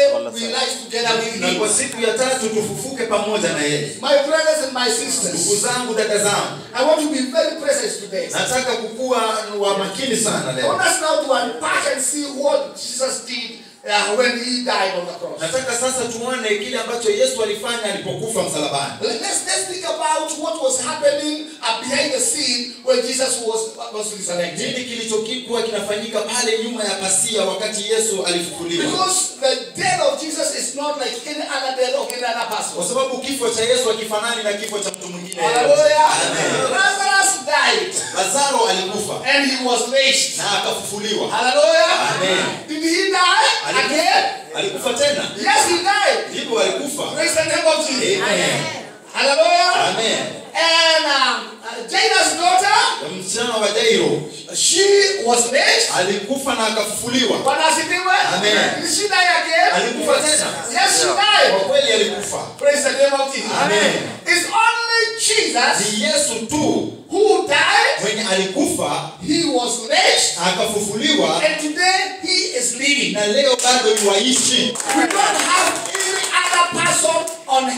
we rise together with him. Na kwa siku ya tatu tufufuke pamoja na yeye. My brothers and my sisters, Ndugu zangu, dada zangu, I want to be very precise today. nataka kukuwa wa makini sana I leo. want us now to unpack and see what Jesus did when he died on the cross. Nataka sasa tuone kile ambacho Yesu alifanya alipokufa msalabani. Let's think about what was happening behind the scene when Jesus was resurrected. Nini kilichokuwa kinafanyika pale nyuma ya pasia wakati Yesu alifufuliwa? Because the death of Jesus is not like any other death of any other person. Kwa sababu kifo cha Yesu hakifanani na kifo cha mtu mwingine. Hallelujah. Amen. Lazarus died. Lazaro alikufa And he was raised. na akafufuliwa. Hallelujah. Amen. Did he die again? Alikufa tena. Yes, he died. Ndipo alikufa. Praise the name of Jesus. Amen. Hallelujah. Amen. And Jairus' daughter, Msichana wa Jairo, she was raised. alikufa na akafufuliwa. Bwana asifiwe. Amen. Did she die again? Alikufa tena. Yes, she died. Kwa kweli alikufa. Praise the name of Jesus. Amen. It's only Jesus Ni Yesu tu who died. mwenye alikufa He was raised. akafufuliwa And today he is living. na leo bado yuaishi. We don't have any other person in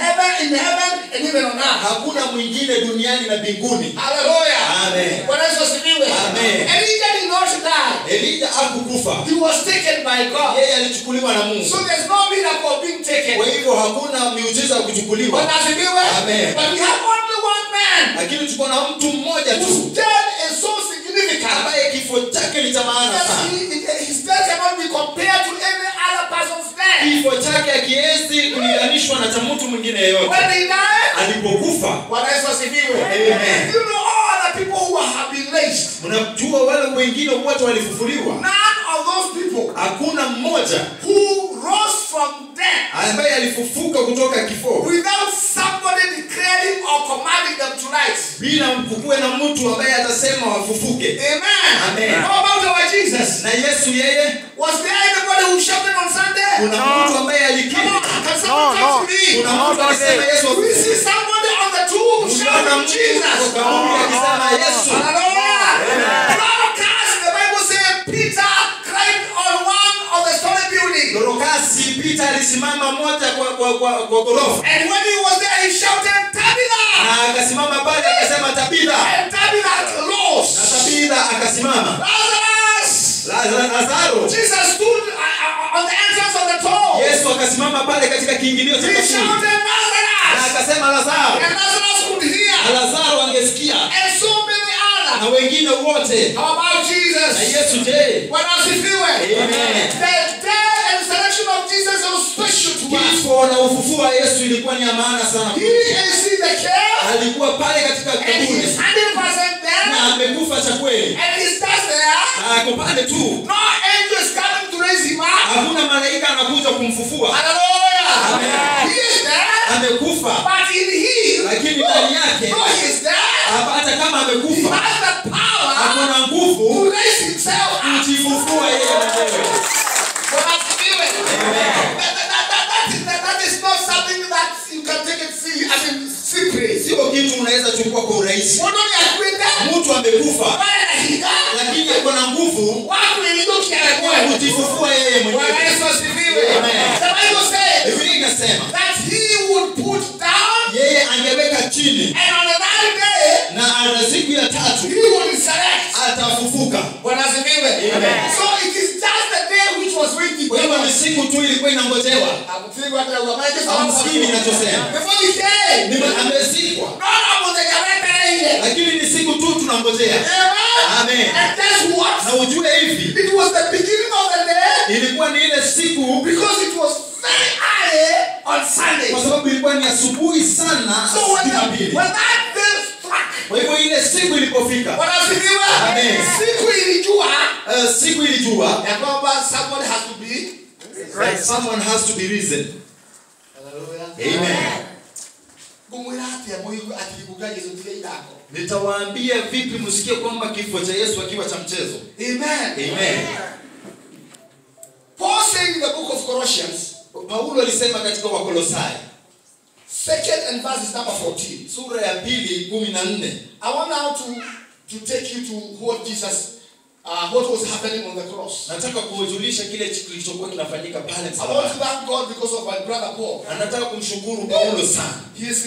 heaven and even on earth. Hakuna mwingine duniani na mbinguni. Hallelujah. Amen. Bwana Yesu asifiwe. Amen. Elijah did not die. Elijah hakukufa. He was taken by God. Yeye alichukuliwa na Mungu. So there's no miracle of being taken. Kwa hivyo hakuna miujiza ya kuchukuliwa. Bwana asifiwe. Amen. But we have only one man Lakini tuko na mtu mmoja whose tu death is so significant ambaye kifo chake ni cha maana that sana. his death cannot be compared to any other person's death. Kifo chake hakiwezi kulinganishwa na cha mtu mwingine yeyote. When he died, Alipokufa, Bwana Yesu asifiwe. Amen. You know all the people who have been raised. mnajua wale wengine wote walifufuliwa. None of those people Hakuna mmoja who rose from death ambaye alifufuka kutoka kifo without somebody declaring or commanding them to rise. bila kukuwe na mtu ambaye atasema wafufuke. Amen. Amen. How about our Jesus? Na Yesu yeye, Was there anybody who shouted on Sunday? kuna mtu ambaye alikiri. Come on, can someone talk to me? Kuna mtu alisema Yesu We afufuke. see somebody on the tomb Kuna shouting mtu Jesus. kwa kauli akisema Yesu. Hallelujah. Dorcas, the Bible says Peter climbed on one of the stone building. Dorokasi, Peter alisimama moja kwa gorofa. And when he was there, he shouted, Tabitha! Na akasimama pale akasema Tabitha. And Tabitha rose. Na Tabitha akasimama. Lazarus! Lazaro. Jesus stood on the entrance of the tomb. Yesu akasimama pale katika kiingilio cha He kaburi. shouted, Na Lazarus! akasema Lazaro. And Lazarus could hear. Na Lazaro angesikia. And so many Na others. wengine wote. How about Na Jesus? Yesu je? Bwana asifiwe. Amen. The death and resurrection of Jesus was special to us. Kifo na ufufuo wa Yesu ilikuwa ni ya maana sana. He is in the care. Alikuwa pale katika And kaburi. he's 100% Na there. amekufa cha kweli. And he's just there. Na ako pale tu. No angel is coming to raise him up. Hakuna malaika anakuja kumfufua. Hallelujah. Amen. He is there. Amekufa. But in him, Lakini ndani yake, no, he is there. hata kama He amekufa, has the power hakuna nguvu to raise himself up. kujifufua yeye mwenyewe. Bwana asifiwe. Amen. That is not something that you can take it see. I mean, secret. Sio kitu unaweza chukua kwa urahisi. Mbona ni akwenda? Mtu amekufa, Bwana higa. lakini ako na nguvu Watu niliokia ya kujifufua yeye Bwana mwenyewe. Yesu asifiwe. Amen. The Bible says Biblia inasema that he would put down yeye angeweka chini and on another day na ana siku ya tatu he would resurrect. atafufuka. Bwana asifiwe. Amen. So it is just the day which was waiting. Kwa hivyo ni siku tu ilikuwa inangojewa. Amsifu hata uamake Hamsikii ninachosema. Before the day. Ni amezikwa. Nona mtegareta ile. Lakini ni siku tu tunangojea. Amen. And that's what? Na ujue hivi, It was the beginning of the day ilikuwa ni ile siku because it was very early on Sunday. kwa sababu ilikuwa ni asubuhi sana So when Jumapili. that day struck, Kwa hivyo ile siku ilipofika, Bwana asifiwe. Amen. Siku ilijua siku ilijua ya kwamba someone has to be that someone has to be risen. Hallelujah. Amen. Nitawaambia vipi msikie kwamba kifo cha Yesu akiwa cha mchezo. Amen. Amen. Paul said in the book of Colossians, Paulo alisema katika Wakolosai 2nd and verse is number 14. sura ya 2:14. I want now to take you to what Jesus what was happening on the cross. Nataka kuwajulisha kile kilichokuwa kinafanyika pale I want to msalabani. thank God because of my brother Paul. Nataka kumshukuru Paulo sana. He is